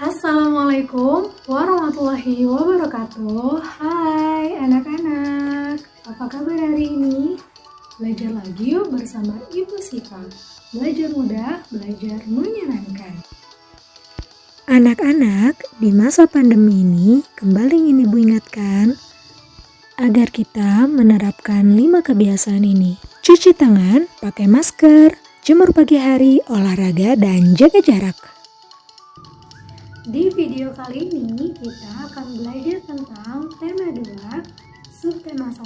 Assalamualaikum warahmatullahi wabarakatuh. Hai anak-anak, apa kabar hari ini? Belajar lagi yuk bersama Ibu Siva. Belajar mudah, belajar menyenangkan. Anak-anak, di masa pandemi ini kembali ingin Ibu ingatkan agar kita menerapkan 5 kebiasaan ini. Cuci tangan, pakai masker, jemur pagi hari, olahraga, dan jaga jarak. Di video kali ini kita akan belajar tentang tema 2, subtema 1,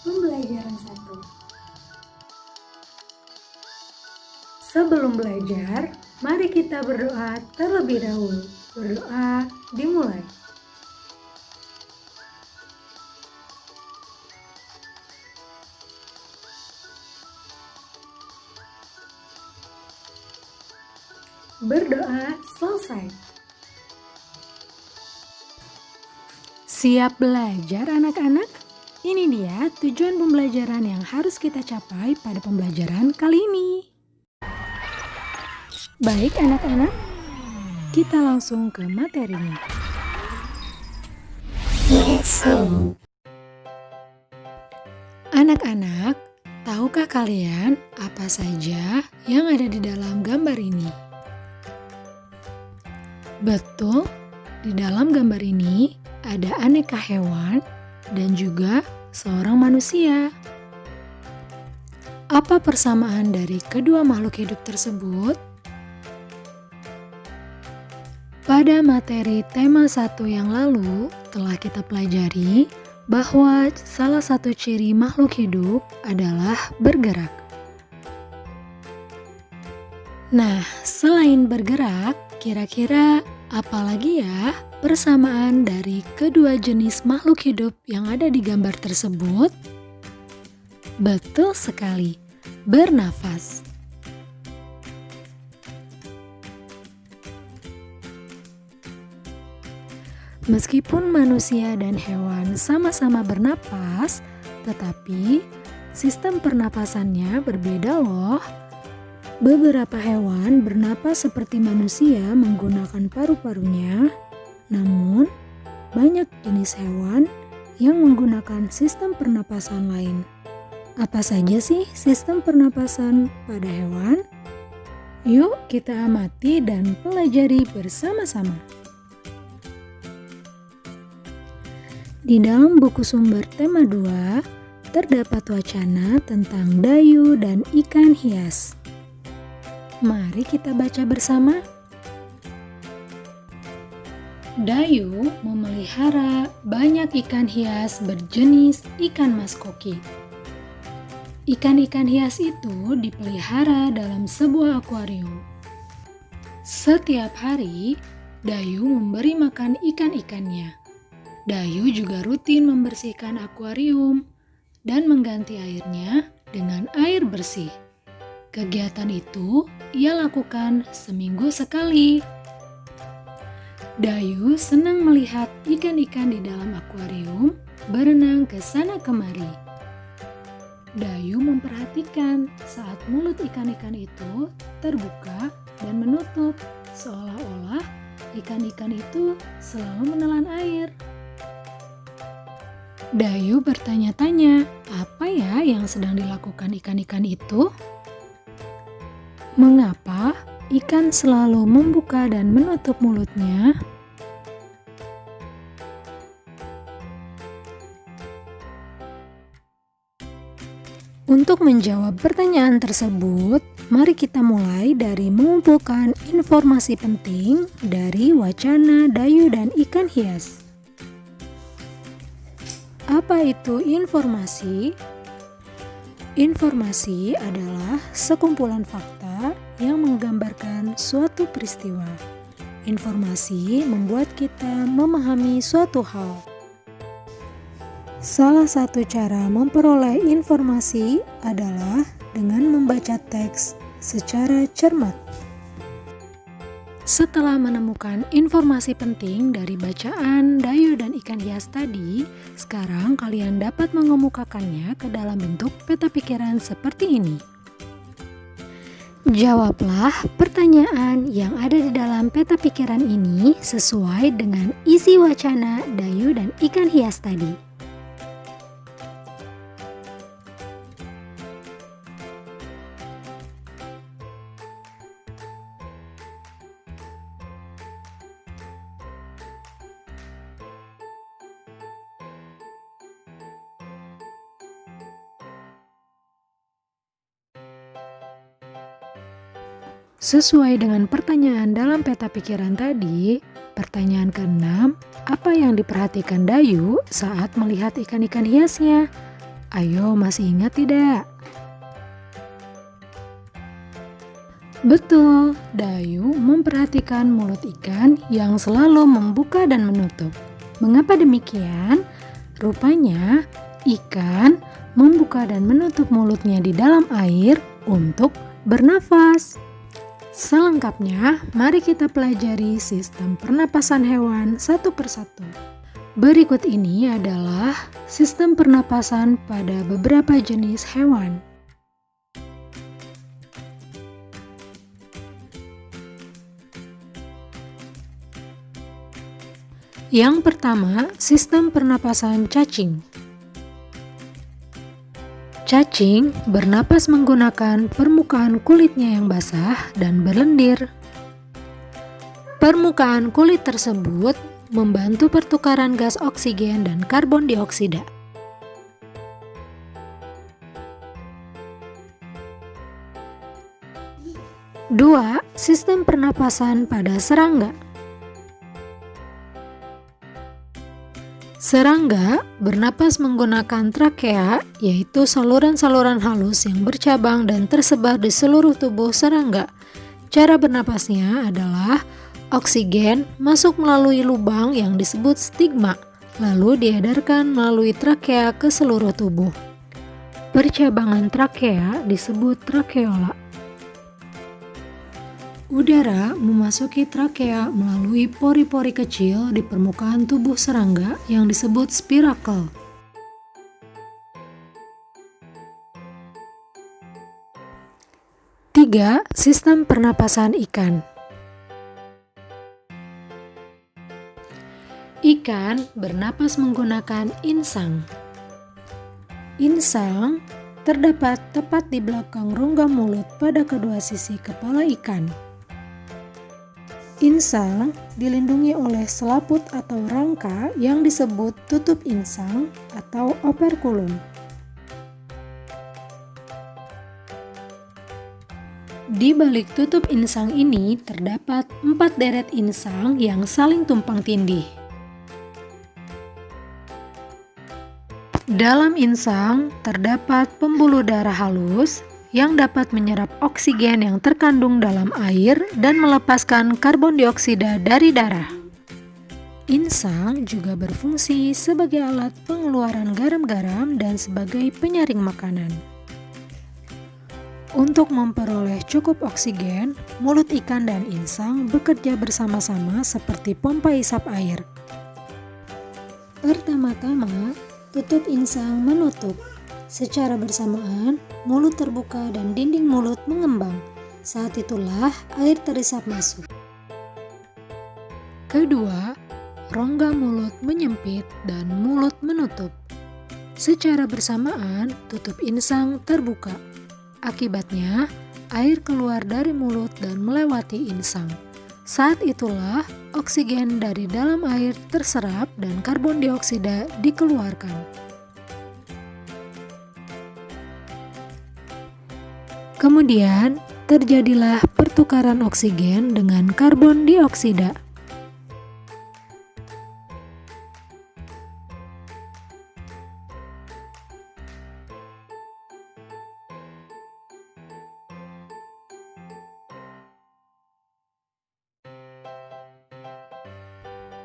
pembelajaran 1. Sebelum belajar, mari kita berdoa terlebih dahulu. Berdoa dimulai. Berdoa selesai. Siap belajar anak-anak? Ini dia tujuan pembelajaran yang harus kita capai pada pembelajaran kali ini. Baik anak-anak, kita langsung ke materinya. Anak-anak, tahukah kalian apa saja yang ada di dalam gambar ini? Betul, di dalam gambar ini ada aneka hewan dan juga seorang manusia. Apa persamaan dari kedua makhluk hidup tersebut? Pada materi tema 1 yang lalu telah kita pelajari bahwa salah satu ciri makhluk hidup adalah bergerak. Nah, selain bergerak, kira-kira apa lagi ya persamaan dari kedua jenis makhluk hidup yang ada di gambar tersebut? Betul sekali, bernafas. Meskipun manusia dan hewan sama-sama bernapas, tetapi sistem pernapasannya berbeda loh. Beberapa hewan bernapas seperti manusia menggunakan paru-parunya, namun banyak jenis hewan yang menggunakan sistem pernapasan lain. Apa saja sih sistem pernapasan pada hewan? Yuk kita amati dan pelajari bersama-sama. Di dalam buku sumber tema 2, terdapat wacana tentang dayu dan ikan hias. Mari kita baca bersama. Dayu memelihara banyak ikan hias berjenis ikan mas koki. Ikan-ikan hias itu dipelihara dalam sebuah akuarium. Setiap hari, Dayu memberi makan ikan-ikannya. Dayu juga rutin membersihkan akuarium dan mengganti airnya dengan air bersih. Kegiatan itu ia lakukan seminggu sekali. Dayu senang melihat ikan-ikan di dalam akuarium berenang ke sana kemari. Dayu memperhatikan saat mulut ikan-ikan itu terbuka dan menutup, seolah-olah ikan-ikan itu selalu menelan air. Dayu bertanya-tanya, apa ya yang sedang dilakukan ikan-ikan itu? Mengapa ikan selalu membuka dan menutup mulutnya? Untuk menjawab pertanyaan tersebut, mari kita mulai dari mengumpulkan informasi penting dari wacana Dayu dan ikan hias. Apa itu informasi? Informasi adalah sekumpulan fakta yang menggambarkan suatu peristiwa. Informasi membuat kita memahami suatu hal. Salah satu cara memperoleh informasi adalah dengan membaca teks secara cermat. Setelah menemukan informasi penting dari bacaan Dayu dan ikan hias tadi, sekarang kalian dapat mengemukakannya ke dalam bentuk peta pikiran seperti ini. Jawablah pertanyaan yang ada di dalam dalam peta pikiran ini sesuai dengan isi wacana Dayu dan ikan hias tadi. Sesuai dengan pertanyaan dalam peta pikiran tadi, pertanyaan ke-6, apa yang diperhatikan Dayu saat melihat ikan-ikan hiasnya? Ayo, masih ingat tidak? Betul, Dayu memperhatikan mulut ikan yang selalu membuka dan menutup. Mengapa demikian? Rupanya, ikan membuka dan menutup mulutnya di dalam air untuk bernafas. Selengkapnya, mari kita pelajari sistem pernapasan hewan satu persatu. Berikut ini adalah sistem pernapasan pada beberapa jenis hewan. Yang pertama, sistem pernapasan cacing. Cacing bernapas menggunakan permukaan kulitnya yang basah dan berlendir. Permukaan kulit tersebut membantu pertukaran gas oksigen dan karbon dioksida. Dua, sistem pernapasan pada serangga. Serangga bernapas menggunakan trakea, yaitu saluran-saluran halus yang bercabang dan tersebar di seluruh tubuh serangga. Cara bernapasnya adalah oksigen masuk melalui lubang yang disebut stigma, lalu diedarkan melalui trakea ke seluruh tubuh. Percabangan trakea disebut trakeola. Udara memasuki trakea melalui pori-pori kecil di permukaan tubuh serangga yang disebut spirakel. Tiga, sistem pernapasan ikan. Ikan bernapas menggunakan insang. Insang terdapat tepat di belakang rongga mulut pada kedua sisi kepala ikan. Insang dilindungi oleh selaput atau rangka yang disebut tutup insang atau operkulum. Di balik tutup insang ini terdapat 4 deret insang yang saling tumpang tindih. Dalam insang terdapat pembuluh darah halus yang dapat menyerap oksigen yang terkandung dalam air dan melepaskan karbon dioksida dari darah. Insang juga berfungsi sebagai alat pengeluaran garam-garam dan sebagai penyaring makanan. Untuk memperoleh cukup oksigen, mulut ikan dan insang bekerja bersama-sama seperti pompa isap air. Pertama-tama, tutup insang menutup. Secara bersamaan, mulut terbuka dan dinding mulut mengembang. Saat itulah air terisap masuk. Kedua, rongga mulut menyempit dan mulut menutup. Secara bersamaan, tutup insang terbuka. Akibatnya, air keluar dari mulut dan melewati insang. Saat itulah oksigen dari dalam air terserap dan karbon dioksida dikeluarkan. Kemudian, terjadilah pertukaran oksigen dengan karbon dioksida.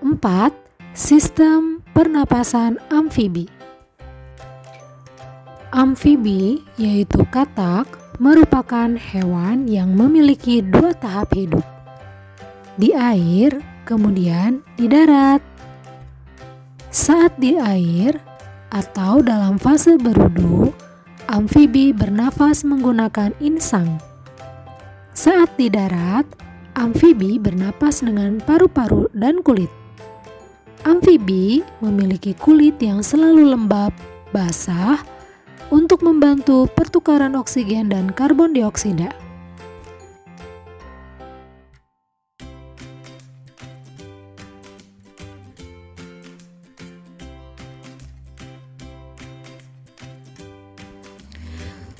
Empat, sistem pernapasan amfibi. Amfibi, yaitu katak, merupakan hewan yang memiliki 2 tahap hidup. Di air, kemudian di darat. Saat di air atau dalam fase berudu, amfibi bernafas menggunakan insang. Saat di darat, Amfibi bernapas dengan paru-paru dan kulit. Amfibi memiliki kulit yang selalu lembab, basah, untuk membantu pertukaran oksigen dan karbon dioksida.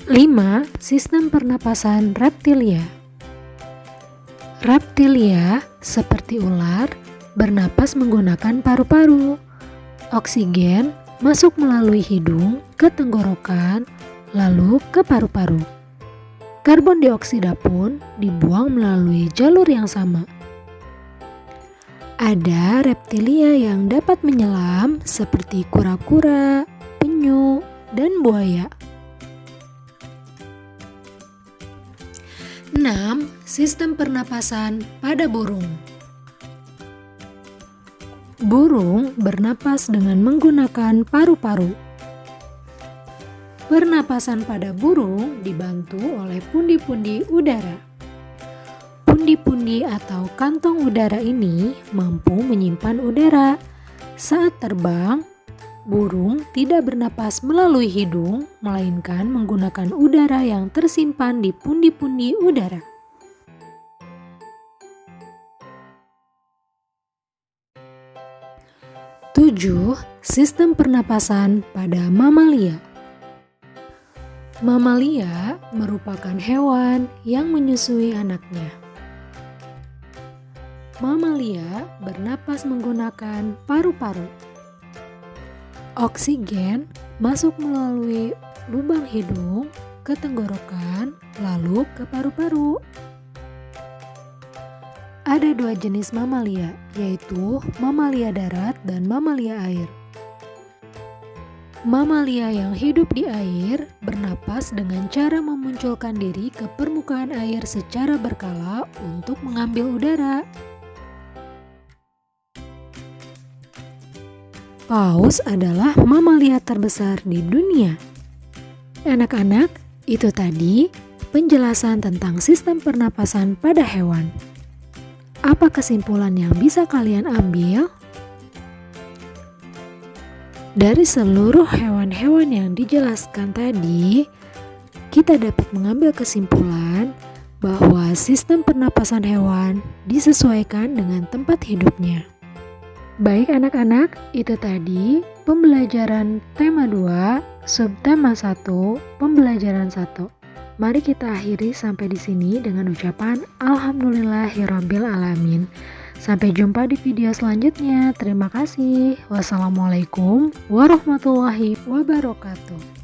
Lima, sistem pernapasan reptilia. Reptilia, seperti ular, bernapas menggunakan paru-paru. Oksigen masuk melalui hidung ke tenggorokan, lalu ke paru-paru. Karbon dioksida pun dibuang melalui jalur yang sama. Ada reptilia yang dapat menyelam seperti kura-kura, penyu, dan buaya. 6. Sistem pernapasan pada burung. Burung bernapas dengan menggunakan paru-paru. Pernapasan pada burung dibantu oleh pundi-pundi udara. Pundi-pundi atau kantong udara ini mampu menyimpan udara. Saat terbang, burung tidak bernapas melalui hidung, melainkan menggunakan udara yang tersimpan di pundi-pundi udara. Tujuh, sistem pernapasan pada mamalia. Mamalia merupakan hewan yang menyusui anaknya. Mamalia bernapas menggunakan paru-paru. Oksigen masuk melalui lubang hidung ke tenggorokan, lalu ke paru-paru. Ada dua jenis mamalia, yaitu mamalia darat dan mamalia air. Mamalia yang hidup di air bernapas dengan cara memunculkan diri ke permukaan air secara berkala untuk mengambil udara. Paus adalah mamalia terbesar di dunia. Anak-anak, itu tadi penjelasan tentang sistem pernapasan pada hewan. Apa kesimpulan yang bisa kalian ambil? Dari seluruh hewan-hewan yang dijelaskan tadi, kita dapat mengambil kesimpulan bahwa sistem pernapasan hewan disesuaikan dengan tempat hidupnya. Baik anak-anak, itu tadi pembelajaran tema 2, subtema 1, pembelajaran 1. Mari kita akhiri sampai di sini dengan ucapan Alhamdulillahirabbil alamin. Sampai jumpa di video selanjutnya. Terima kasih. Wassalamualaikum warahmatullahi wabarakatuh.